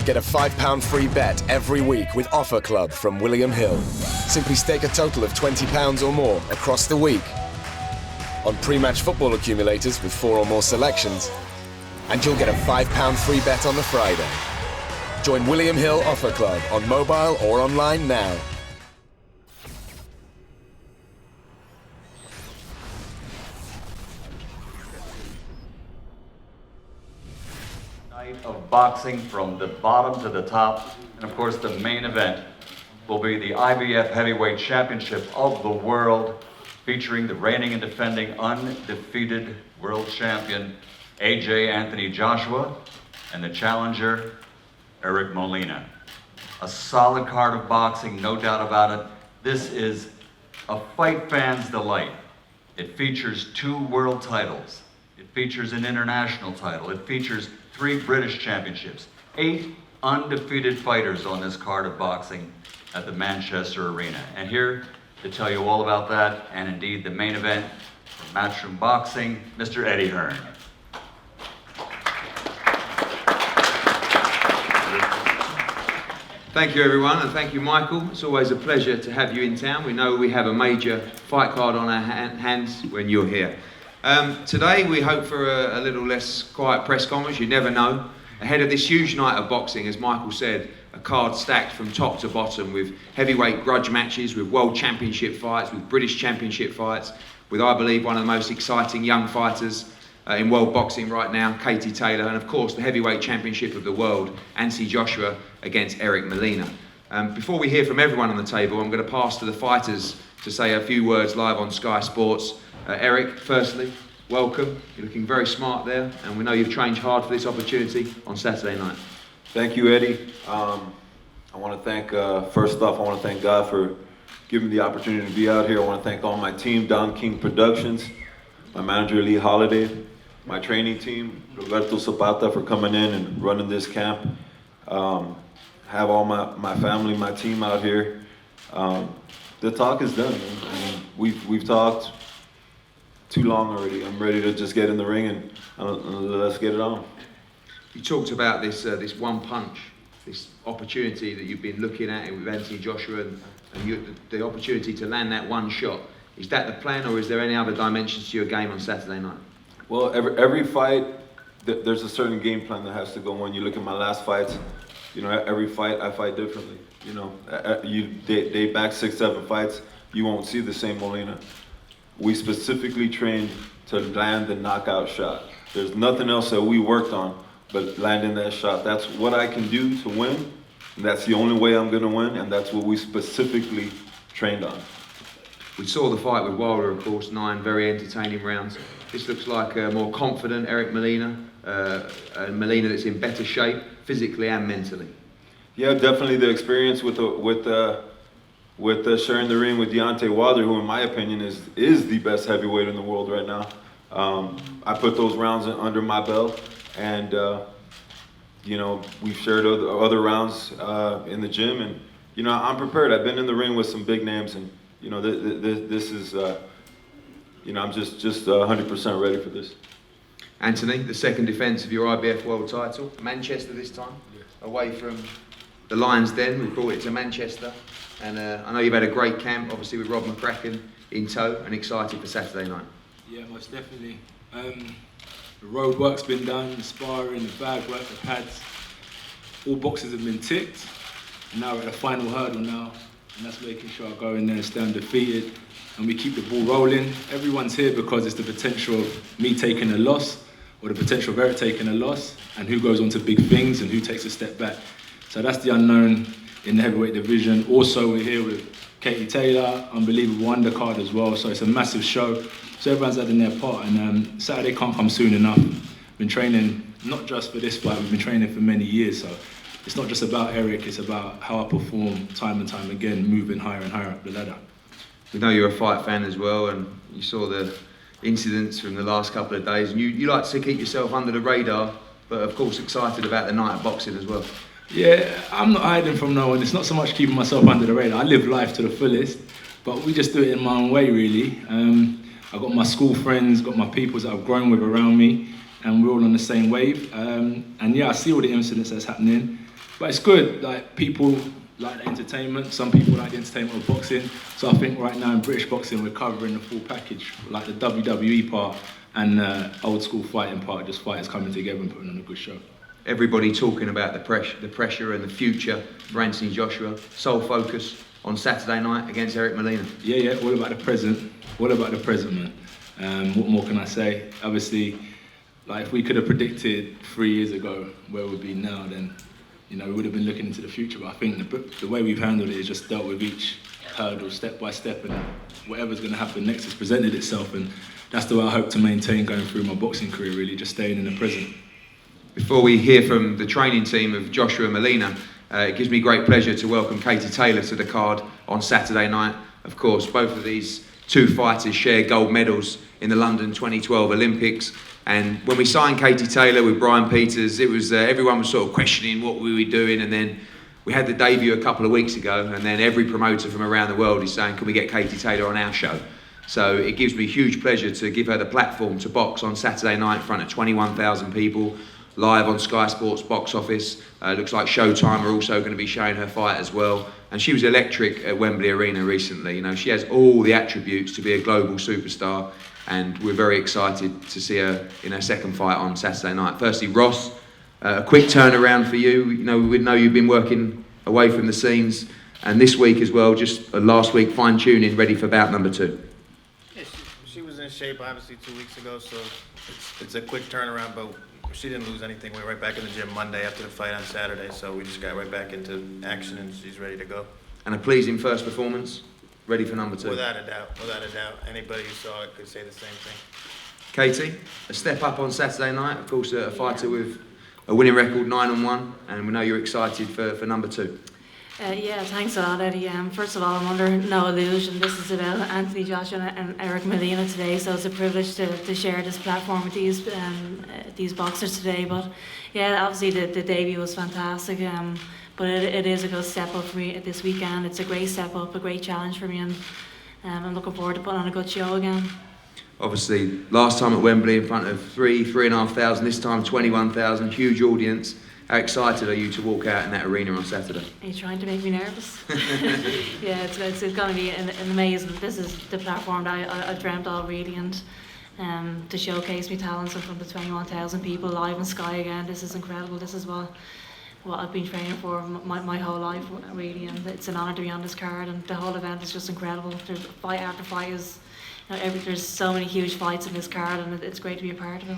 Get a £5 free bet every week with Offer Club from William Hill. Simply stake a total of £20 or more across the week on pre-match football accumulators with 4 or more selections, and you'll get a £5 free bet on the Friday. Join William Hill Offer Club on mobile or online now. Night of boxing from the bottom to the top, and of course the main event will be the IBF Heavyweight Championship of the World, featuring the reigning and defending undefeated world champion AJ Anthony Joshua and the challenger Eric Molina. A solid card of boxing, no doubt about it. This is a fight fan's delight. It features 2 world titles. It features an international title. It features 3 British championships, 8 undefeated fighters on this card of boxing at the Manchester Arena. And here to tell you all about that, and indeed the main event from Matchroom Boxing, Mr. Eddie Hearn. Thank you, everyone, and thank you, Michael. It's always a pleasure to have you in town. We know we have a major fight card on our hands when you're here. Today we hope for a little less quiet press conference, you never know. Ahead of this huge night of boxing, as Michael said, a card stacked from top to bottom with heavyweight grudge matches, with world championship fights, with British championship fights, with, I believe, one of the most exciting young fighters in world boxing right now, Katie Taylor, and of course the heavyweight championship of the world, Anthony Joshua against Eric Molina. Before we hear from everyone on the table, I'm going to pass to the fighters to say a few words live on Sky Sports. Eric, firstly, welcome. You're looking very smart there, and we know you've trained hard for this opportunity on Saturday night. Thank you, Eddie. I want to thank, first off, I want to thank God for giving me the opportunity to be out here. I want to thank all my team, Don King Productions, my manager, Lee Holiday, my training team, Roberto Zapata, for coming in and running this camp. Have all my family, my team out here. The talk is done. I mean, we've talked too long already. I'm ready to just get in the ring and let's get it on. You talked about this one punch, this opportunity that you've been looking at with Anthony Joshua, and the opportunity to land that one shot. Is that the plan, or is there any other dimensions to your game on Saturday night? Well, every fight, there's a certain game plan that has to go on. You look at my last fights, you know, every fight I fight differently. You know, you date back 6-7 fights, you won't see the same Molina. We specifically trained to land the knockout shot. There's nothing else that we worked on but landing that shot. That's what I can do to win, and that's the only way I'm gonna win, and that's what we specifically trained on. We saw the fight with Wilder, of course, 9 very entertaining rounds. This looks like a more confident Eric Molina, a Molina that's in better shape, physically and mentally. Yeah, definitely the experience with sharing the ring with Deontay Wilder, who in my opinion is the best heavyweight in the world right now. I put those rounds under my belt, and you know, we've shared other rounds in the gym, and you know, I'm prepared. I've been in the ring with some big names, and you know, this is, you know, I'm just 100% ready for this. Anthony, the second defence of your IBF world title, Manchester this time, away from the Lions Den. We brought it to Manchester, and I know you've had a great camp, obviously with Rob McCracken in tow, and excited for Saturday night. Yeah, most definitely. The road work's been done, the sparring, the bag work, the pads, all boxes have been ticked. And now we're at the final hurdle now, and that's making sure I go in there and stay undefeated, and we keep the ball rolling. Everyone's here because it's the potential of me taking a loss, or the potential of Eric taking a loss, and who goes on to big things and who takes a step back. So that's the unknown in the heavyweight division. Also, we're here with Katie Taylor, unbelievable undercard as well, so it's a massive show. So everyone's adding their part, and Saturday can't come soon enough. Been training not just for this fight, we've been training for many years, so it's not just about Eric, it's about how I perform time and time again, moving higher and higher up the ladder. We know you're a fight fan as well, and you saw the incidents from the last couple of days, and you like to keep yourself under the radar, but of course excited about the night of boxing as well. Yeah, I'm not hiding from no one. It's not so much keeping myself under the radar. I live life to the fullest, but we just do it in my own way, really. I've got my school friends, got my people that I've grown with around me, and we're all on the same wave. And yeah, I see all the incidents that's happening, but it's good. Like, people like the entertainment. Some people like the entertainment of boxing. So I think right now in British boxing, we're covering the full package, like the WWE part and old school fighting part, just fighters coming together and putting on a good show. Everybody talking about the pressure and the future for Anthony Joshua. Sole focus on Saturday night against Eric Molina. Yeah, all about the present. All about the present, man. What more can I say? Obviously, like, if we could have predicted 3 years ago where we'd be now, then, you know, we would have been looking into the future. But I think the way we've handled it is just dealt with each hurdle step by step, and whatever's going to happen next has presented itself, and that's the way I hope to maintain going through my boxing career, really, just staying in the present. Before we hear from the training team of Joshua Molina, it gives me great pleasure to welcome Katie Taylor to the card on Saturday night. Of course, both of these two fighters share gold medals in the London 2012 Olympics. And when we signed Katie Taylor with Brian Peters, it was everyone was sort of questioning what we were doing. And then we had the debut a couple of weeks ago, and then every promoter from around the world is saying, can we get Katie Taylor on our show? So it gives me huge pleasure to give her the platform to box on Saturday night in front of 21,000 people, live on Sky Sports box office. Looks like Showtime are also going to be showing her fight as well. And she was electric at Wembley Arena recently. You know, she has all the attributes to be a global superstar, and we're very excited to see her in her second fight on Saturday night. Firstly, Ross, a quick turnaround for you. You know, we know you've been working away from the scenes, and this week as well, just last week, fine-tuning, ready for bout number 2. Yeah, she was in shape, obviously, 2 weeks ago, so it's a quick turnaround, but she didn't lose anything. We were right back in the gym Monday after the fight on Saturday, so we just got right back into action, and she's ready to go. And a pleasing first performance, ready for number 2. Without a doubt, without a doubt. Anybody who saw it could say the same thing. Katie, a step up on Saturday night, of course, a fighter with a winning record, 9-1, and we know you're excited for number 2. Yeah, thanks a lot, Eddie. First of all, I'm under no illusion. This is about Anthony Joshua and Eric Molina today, so it's a privilege to share this platform with these boxers today. But yeah, obviously the debut was fantastic, but it is a good step up for me this weekend. It's a great step up, a great challenge for me, and I'm looking forward to putting on a good show again. Obviously, last time at Wembley in front of 3,500, this time 21,000, huge audience. How excited are you to walk out in that arena on Saturday? Are you trying to make me nervous? Yeah, it's going to be amazing. This is the platform that I dreamt of, really, and to showcase my talents in front of 21,000 people live on Sky again. This is incredible. This is what I've been training for my whole life, really, and it's an honour to be on this card, and the whole event is just incredible. There's fight after fight. There's so many huge fights in this card, and it's great to be a part of it.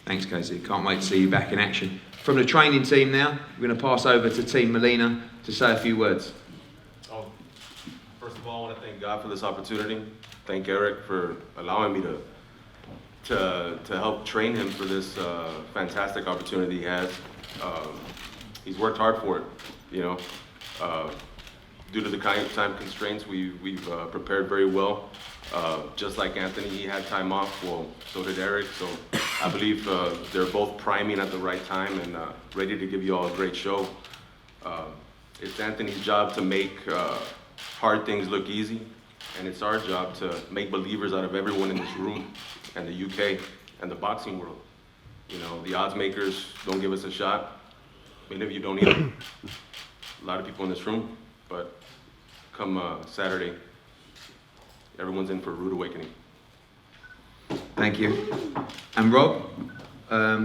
Thanks, Casey. Can't wait to see you back in action. From the training team now, we're going to pass over to Team Molina to say a few words. First of all, I want to thank God for this opportunity. Thank Eric for allowing me to help train him for this fantastic opportunity he has. He's worked hard for it, you know. Due to the time constraints, we've prepared very well. Just like Anthony, he had time off. Well, so did Eric. So I believe they're both priming at the right time and ready to give you all a great show. It's Anthony's job to make hard things look easy, and it's our job to make believers out of everyone in this room, and the UK, and the boxing world. You know, the odds makers don't give us a shot. Many of you don't either. A lot of people in this room, but come Saturday, everyone's in for a rude awakening. Thank you. And Rob,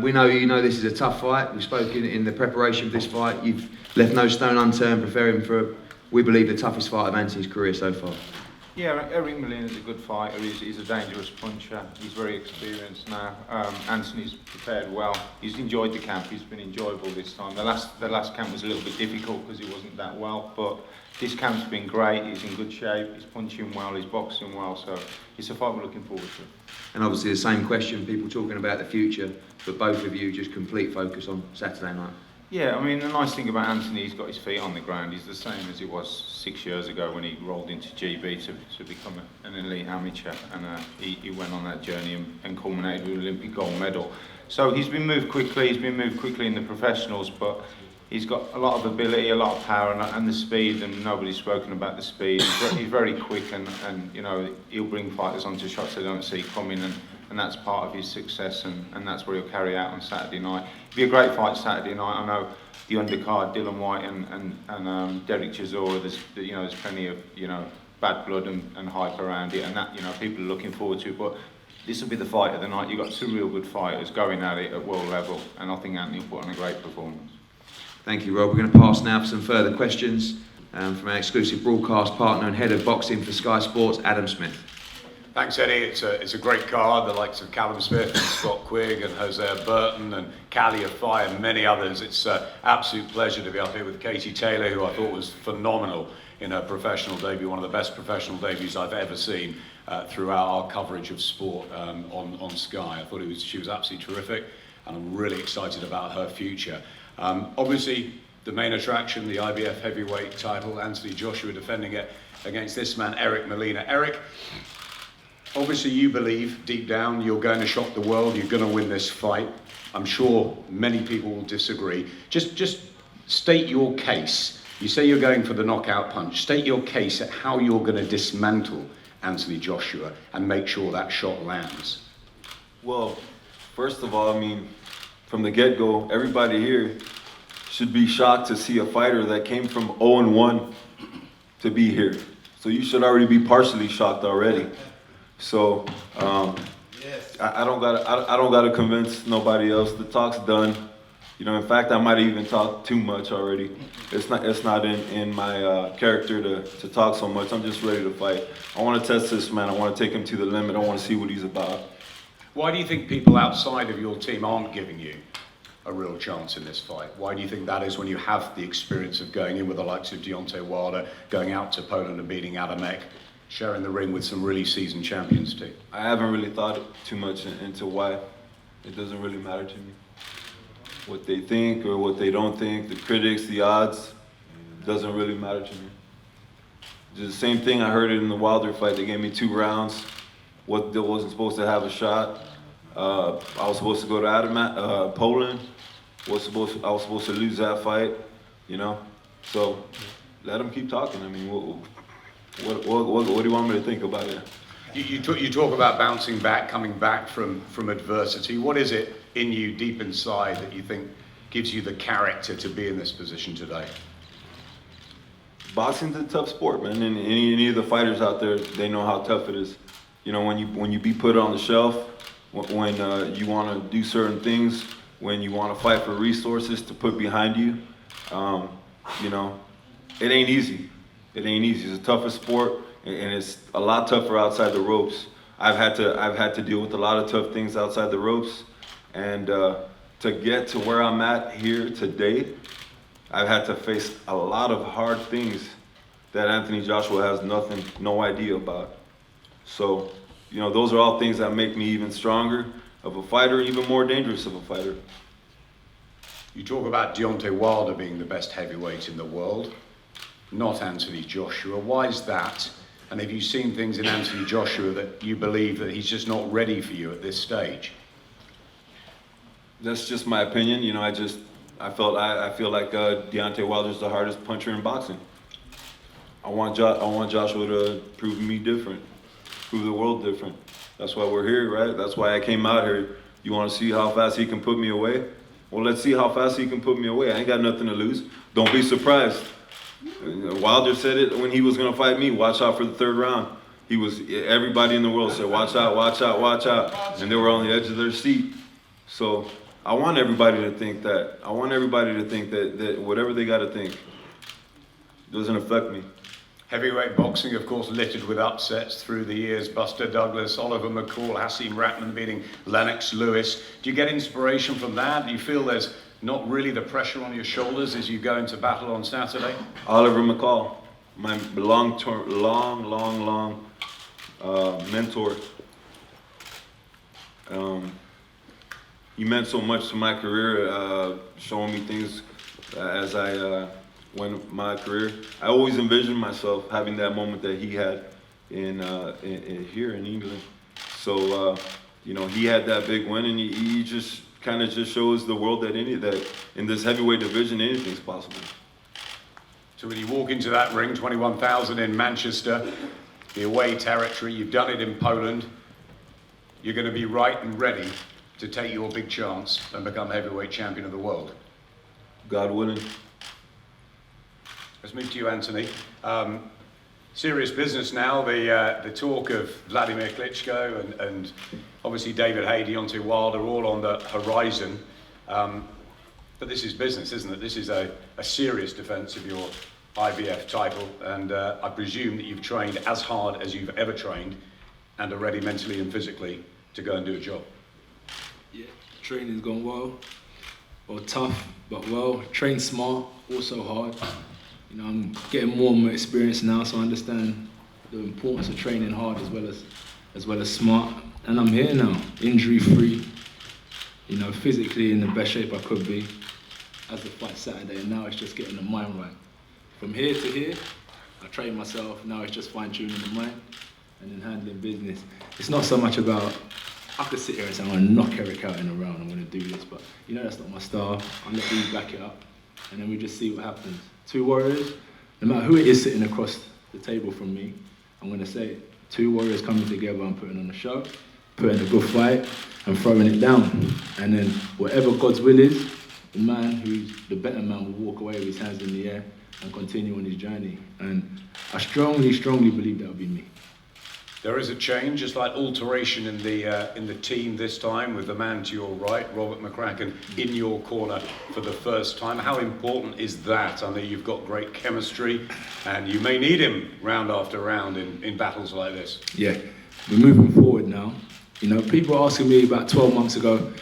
we know you know this is a tough fight. We spoke in the preparation of this fight. You've left no stone unturned preparing for, we believe, the toughest fight of Anthony's career so far. Yeah, Eric Molina's a good fighter. He's a dangerous puncher. He's very experienced now. Anthony's prepared well. He's enjoyed the camp. He's been enjoyable this time. The last camp was a little bit difficult because he wasn't that well, but this camp's been great. He's in good shape. He's punching well. He's boxing well. So it's a fight we're looking forward to. And obviously the same question, people talking about the future, but both of you just complete focus on Saturday night. Yeah, I mean, the nice thing about Anthony, he's got his feet on the ground. He's the same as he was 6 years ago when he rolled into GB to become an elite amateur. And he went on that journey and culminated with an Olympic gold medal. So he's been moved quickly. He's been moved quickly in the professionals, but he's got a lot of ability, a lot of power, and the speed, and nobody's spoken about the speed. He's very quick, and you know, he'll bring fighters onto shots they don't see coming, and that's part of his success, and that's what he'll carry out on Saturday night. It'll be a great fight Saturday night. I know the undercard, Dylan White and Derek Chisora, there's plenty of bad blood and hype around it, and that people are looking forward to it. But this will be the fight of the night. You've got two real good fighters going at it at world level, and I think Anthony put on a great performance. Thank you, Rob. We're going to pass now for some further questions from our exclusive broadcast partner and head of boxing for Sky Sports, Adam Smith. Thanks, Eddie. It's a great card. The likes of Callum Smith and Scott Quigg and Jose Burton and Callie Afai and many others. It's an absolute pleasure to be up here with Katie Taylor, who I thought was phenomenal in her professional debut, one of the best professional debuts I've ever seen throughout our coverage of sport on Sky. I thought she was absolutely terrific, and I'm really excited about her future. Obviously, the main attraction, the IBF heavyweight title, Anthony Joshua defending it against this man, Eric Molina. Eric, obviously you believe deep down you're going to shock the world, you're going to win this fight. I'm sure many people will disagree. Just state your case. You say you're going for the knockout punch. State your case at how you're going to dismantle Anthony Joshua and make sure that shot lands. Well, first of all, I mean, from the get-go, everybody here should be shocked to see a fighter that came from 0-1 to be here. So you should already be partially shocked already. So I don't gotta convince nobody else. The talk's done. In fact, I might even talk too much already. It's not in my character to talk so much. I'm just ready to fight. I want to test this man. I want to take him to the limit. I want to see what he's about. Why do you think people outside of your team aren't giving you a real chance in this fight? Why do you think that is when you have the experience of going in with the likes of Deontay Wilder, going out to Poland and beating Adamek, sharing the ring with some really seasoned champions too? I haven't really thought too much into why. It doesn't really matter to me. What they think or what they don't think, the critics, the odds, doesn't really matter to me. It's the same thing I heard it in the Wilder fight. They gave me 2 rounds. Wasn't supposed to have a shot. I was supposed to go to Poland. I was supposed to lose that fight, So let them keep talking. I mean, what do you want me to think about it? You talk about bouncing back, coming back from adversity. What is it in you deep inside that you think gives you the character to be in this position today? Boxing's a tough sport, man, and any of the fighters out there, they know how tough it is. When you be put on the shelf, when you want to do certain things, when you want to fight for resources to put behind you, it ain't easy. It ain't easy. It's the toughest sport, and it's a lot tougher outside the ropes. I've had to deal with a lot of tough things outside the ropes, and to get to where I'm at here today, I've had to face a lot of hard things that Anthony Joshua has no idea about. So, those are all things that make me even stronger of a fighter, even more dangerous of a fighter. You talk about Deontay Wilder being the best heavyweight in the world, not Anthony Joshua. Why is that? And have you seen things in Anthony Joshua that you believe that he's just not ready for you at this stage? That's just my opinion. I feel like Deontay Wilder's the hardest puncher in boxing. I want Joshua to prove me different, prove the world different. That's why we're here, right? That's why I came out here. You want to see how fast he can put me away? Well, let's see how fast he can put me away. I ain't got nothing to lose. Don't be surprised. Wilder said it when he was going to fight me. Watch out for the 3rd round. Everybody in the world said, watch out, watch out, watch out. And they were on the edge of their seat. So I want everybody to think that. I want everybody to think that whatever they got to think doesn't affect me. Heavyweight boxing, of course, littered with upsets through the years. Buster Douglas, Oliver McCall, Hasim Ratman beating Lennox Lewis. Do you get inspiration from that? Do you feel there's not really the pressure on your shoulders as you go into battle on Saturday? Oliver McCall, my long mentor. He meant so much to my career, showing me things as I went my career. I always envisioned myself having that moment that he had in here in England. So he had that big win, and he just kind of just shows the world that in this heavyweight division anything's possible. So when you walk into that ring, 21,000 in Manchester, the away territory, you've done it in Poland. you're going to be right and ready to take your big chance and become heavyweight champion of the world? God willing. Let's move to you, Anthony. Serious business now. The talk of Vladimir Klitschko and obviously David Haye, Deontay Wilder, all on the horizon. But this is business, isn't it? This is a serious defence of your IBF title, and I presume that you've trained as hard as you've ever trained and are ready mentally and physically to go and do a job. Yeah, training's gone well. Well, tough, but well. Train smart, also hard. You know, I'm getting more and more experience now, so I understand the importance of training hard as well as smart. And I'm here now, injury-free. You know, physically in the best shape I could be as the fight Saturday, and now it's just getting the mind right. From here to here, I train myself, now it's just fine-tuning the mind and then handling business. It's not so much about, I could sit here and say, I'm gonna knock Eric out in a round, I'm gonna do this, but you know that's not my style. I'll let these back it up, and then we just see what happens. Two warriors, no matter who it is sitting across the table from me, I'm gonna say it. Two warriors coming together and putting on a show, putting a good fight, and throwing it down. And then whatever God's will is, the man who's the better man will walk away with his hands in the air and continue on his journey. And I strongly, strongly believe that will be me. There is a change, just like alteration in the team this time, with the man to your right, Robert McCracken, in your corner for the first time. How important is that? I know you've got great chemistry, and you may need him round after round in battles like this. Yeah, we're moving forward now. You know, people are asking me about 12 months ago,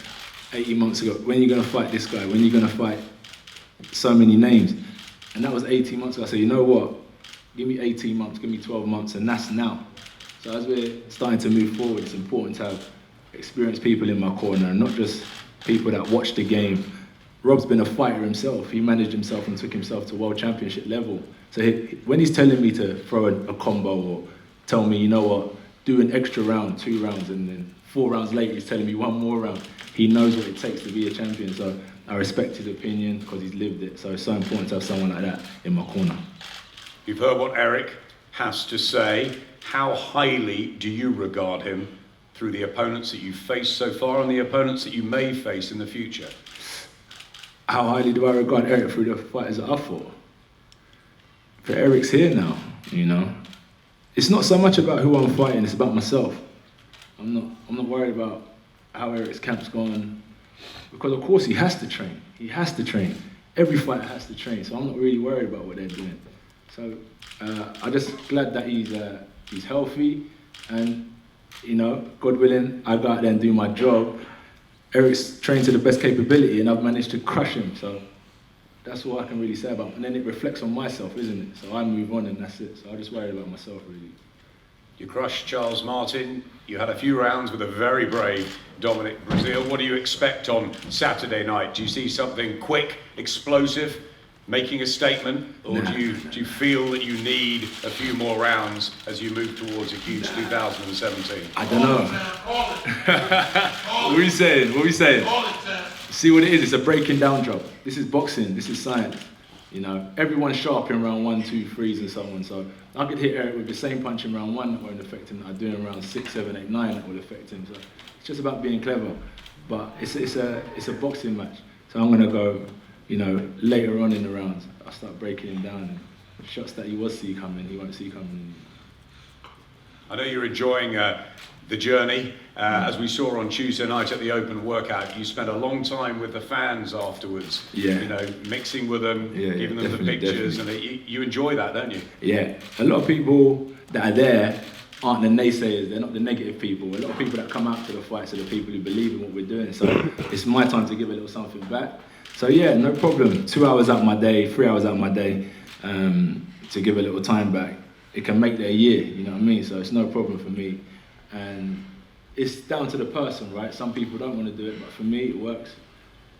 18 months ago, when are you going to fight this guy? When are you going to fight so many names? And that was 18 months ago. I said, you know what? Give me 18 months, give me 12 months, and that's now. So as we're starting to move forward, it's important to have experienced people in my corner, and not just people that watch the game. Rob's been a fighter himself. He managed himself and took himself to world championship level. So when he's telling me to throw a combo or tell me, you know what, do an extra round, 2 rounds, and then 4 rounds later he's telling me 1 more round, he knows what it takes to be a champion. So I respect his opinion because he's lived it. So it's so important to have someone like that in my corner. You've heard what Eric has to say. How highly do you regard him through the opponents that you've faced so far and the opponents that you may face in the future? How highly do I regard Eric through the fighters that I fought? But Eric's here now, you know. It's not so much about who I'm fighting, it's about myself. I'm not worried about how Eric's camp's going, because of course he has to train. He has to train. Every fighter has to train, so I'm not really worried about what they're doing. So I'm just glad that he's healthy, and you know, God willing, I go out there and do my job. Eric's trained to the best capability, and I've managed to crush him. So that's all I can really say about him. And then it reflects on myself, isn't it? So I move on, and that's it. So I just worry about myself, really. You crushed Charles Martin. You had a few rounds with a very brave Dominic Breazeale. What do you expect on Saturday night? Do you see something quick, explosive, making a statement, or do you feel that you need a few more rounds as you move towards a huge 2017? I don't know. What are you saying? What are you saying? See what it is? It's a breaking down job. This is boxing. This is science. You know, everyone's sharp in round 1, 2, 3s, and so on. So I could hit Eric with the same punch in round 1 that won't affect him that I do in round 6, 7, 8, 9 that will affect him. So it's just about being clever. But it's a boxing match. So I'm gonna go, you know, later on in the rounds, I'll start breaking him down, and shots that he was see coming, he won't see coming. I know you're enjoying the journey. As we saw on Tuesday night at the open workout, you spent a long time with the fans afterwards. Yeah. You know, mixing with them, Yeah, giving them the pictures, and you enjoy that, don't you? Yeah, a lot of people that are there aren't the naysayers, they're not the negative people. A lot of people that come out to the fights are the people who believe in what we're doing. So it's my time to give a little something back. So yeah, no problem. 2 hours out of my day, 3 hours out of my day, to give a little time back. It can make their year, you know what I mean? So it's no problem for me. And it's down to the person, right? Some people don't want to do it, but for me, it works.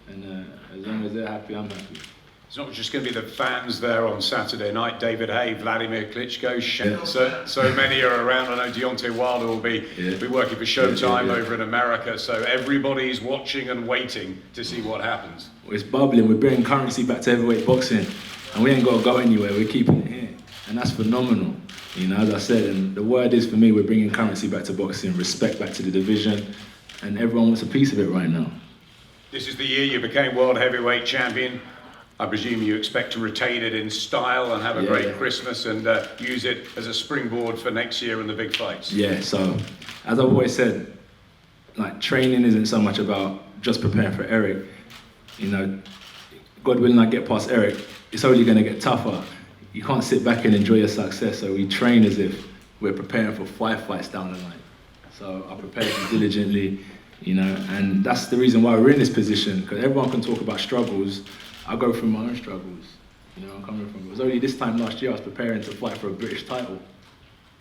And as long as they're happy, I'm happy. It's not just going to be the fans there on Saturday night. David Haye, Vladimir Klitschko, so many are around. I know Deontay Wilder will be working for Showtime over in America. So everybody's watching and waiting to see what happens. Well, it's bubbling. We're bringing currency back to heavyweight boxing, and we ain't got to go anywhere. We're keeping it here, and that's phenomenal. You know, as I said, and the word is for me, we're bringing currency back to boxing, respect back to the division, and everyone wants a piece of it right now. This is the year you became world heavyweight champion. I presume you expect to retain it in style and have a great Christmas and use it as a springboard for next year and the big fights. Yeah, so as I've always said, like training isn't so much about just preparing for Eric. You know, God willing I get past Eric, it's only going to get tougher. You can't sit back and enjoy your success, so we train as if we're preparing for 5 fights down the line. So I prepare diligently, you know, and that's the reason why we're in this position, because everyone can talk about struggles. I go through my own struggles, you know, I'm coming from. It was only this time last year I was preparing to fight for a British title,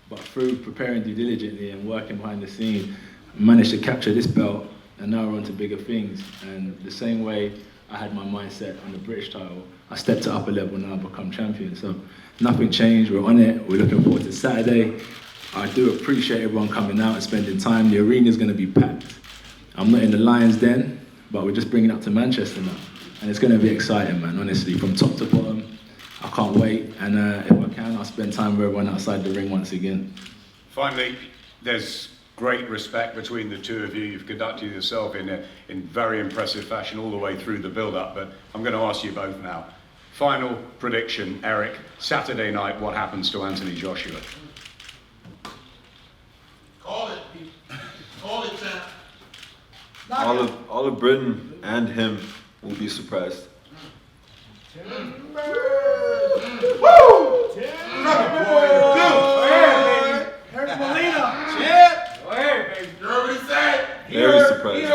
but through preparing due diligently and working behind the scene, I managed to capture this belt, and now we're on to bigger things. And the same way I had my mindset on the British title, I stepped to upper level and now I've become champion. So nothing changed, we're on it, we're looking forward to Saturday. I do appreciate everyone coming out and spending time. The arena's gonna be packed. I'm not in the Lions Den, but we're just bringing it up to Manchester now. And it's gonna be exciting, man, honestly, from top to bottom. I can't wait, and if I can, I'll spend time with everyone outside the ring once again. Finally, there's great respect between the two of you. You've conducted yourself in very impressive fashion all the way through the build-up, but I'm going to ask you both now. Final prediction, Eric, Saturday night, what happens to Anthony Joshua? Call it. Call it, champ. All of Britain and him will be surprised. Here's Molina. Chip. You heard what he said? Very surprised.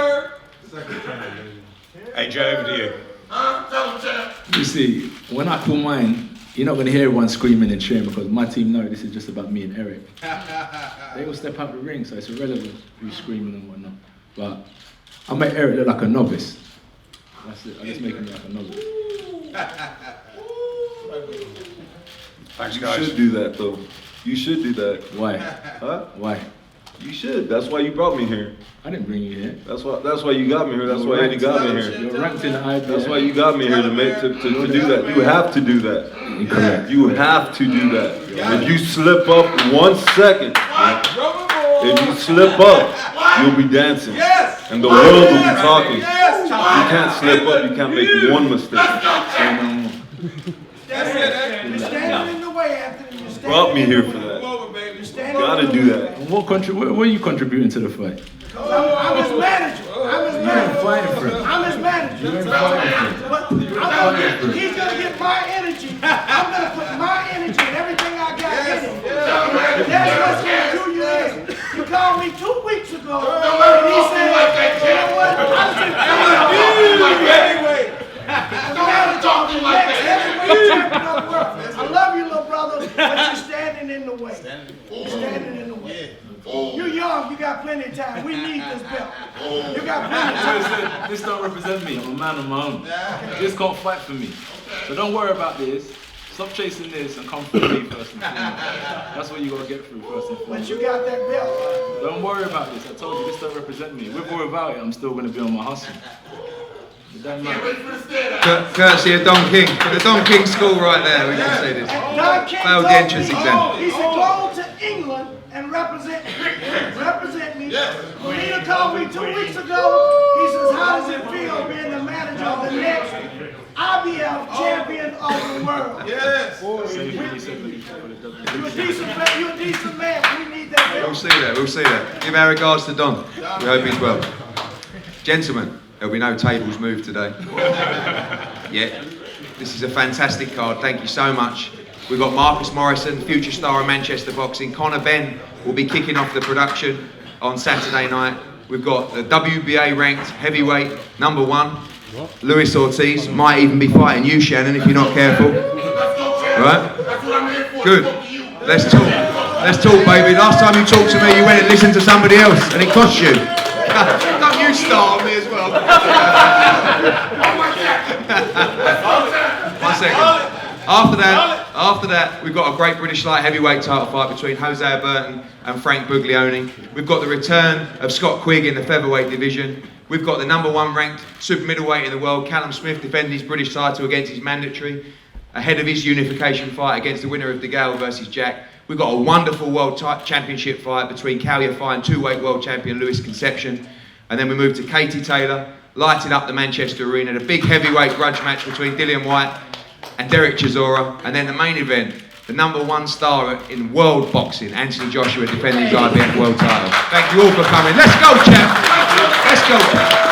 Hey, Joe, over to you. Tell him, champ. You see, when I call mine, you're not gonna hear everyone screaming and cheering because my team know this is just about me and Eric. They all step out the ring, so it's irrelevant who's screaming and whatnot. But I make Eric look like a novice. That's it, I just make him look like a novice. Thanks, You guys. should do that, though. You should do that. Why? Huh? Why? You should. That's why you brought me here. I didn't bring you here. That's why you got me here. That's why Eddie got me here. You're ranked in the IBF. That's why you got me here to do that. You have to do that. Incorrect. You have to do that. If you slip up 1 second, if you slip up, you'll be dancing. And the world will be talking. You can't slip up. You can't make one mistake. You're standing in the way, Anthony. You're standing Brought me here for that. You're standing Gotta in the do way. that. And what are you contributing to the fight? I'm his manager. You ain't fighting for him. I'm his manager. You ain't fighting for him. But he's gonna get my energy. I'm gonna put my energy and everything I got in him. That's what's gonna do you in. You called me 2 weeks ago, and he said, you know what? I was in heavyweight. Talking like heavyweight champion of the world. I love you, little brother, but you're standing in the way. You're standing in the way. You're young, you got plenty of time. We need this belt. You got plenty of time. This don't represent me. I'm a man of my own. This can't fight for me. So don't worry about this. Stop chasing this and come for me first and foremost. That's what you gotta get through first and But foremost. you got that belt. Don't worry about this. I told you this don't represent me. With or without it, I'm still gonna be on my hustle. It doesn't matter. Courtesy of Don King. For the Don King school right there, we can say this. Don King Failed the told entrance me, exam. he said, go to England and represent me. Molina called me 2 weeks ago. He says, how does it feel being the manager of the next IBF champion of the world? Same thing he said for the You a decent man. You a decent man. We need that We'll belt. see that, we'll see that. Give our regards to Don. We hope he's well. Gentlemen, there'll be no tables moved today. Yeah, this is a fantastic card. Thank you so much. We've got Marcus Morrison, future star of Manchester boxing. Conor Benn will be kicking off the production on Saturday night. We've got the WBA ranked heavyweight #1, Luis Ortiz. Might even be fighting you, Shannon, if you're not careful. All right? Good. Let's talk. Let's talk, baby. Last time you talked to me, you went and listened to somebody else, and it cost you. Don't you start on me as well. 1 second. After that, we've got a great British light heavyweight title fight between Jose Burton and Frank Buglioni. We've got the return of Scott Quigg in the featherweight division. We've got the #1 ranked super middleweight in the world, Callum Smith, defending his British title against his mandatory, ahead of his unification fight against the winner of De Gale versus Jack. We've got a wonderful World Championship fight between Callier Fire and two-weight world champion Lewis Conception. And then we moved to Katie Taylor, lighted up the Manchester Arena, the big heavyweight grudge match between Dillian White and Derek Chisora. And then the main event, the #1 star in world boxing, Anthony Joshua, defending his IBF world title. Thank you all for coming. Let's go, champ. Let's go, champ.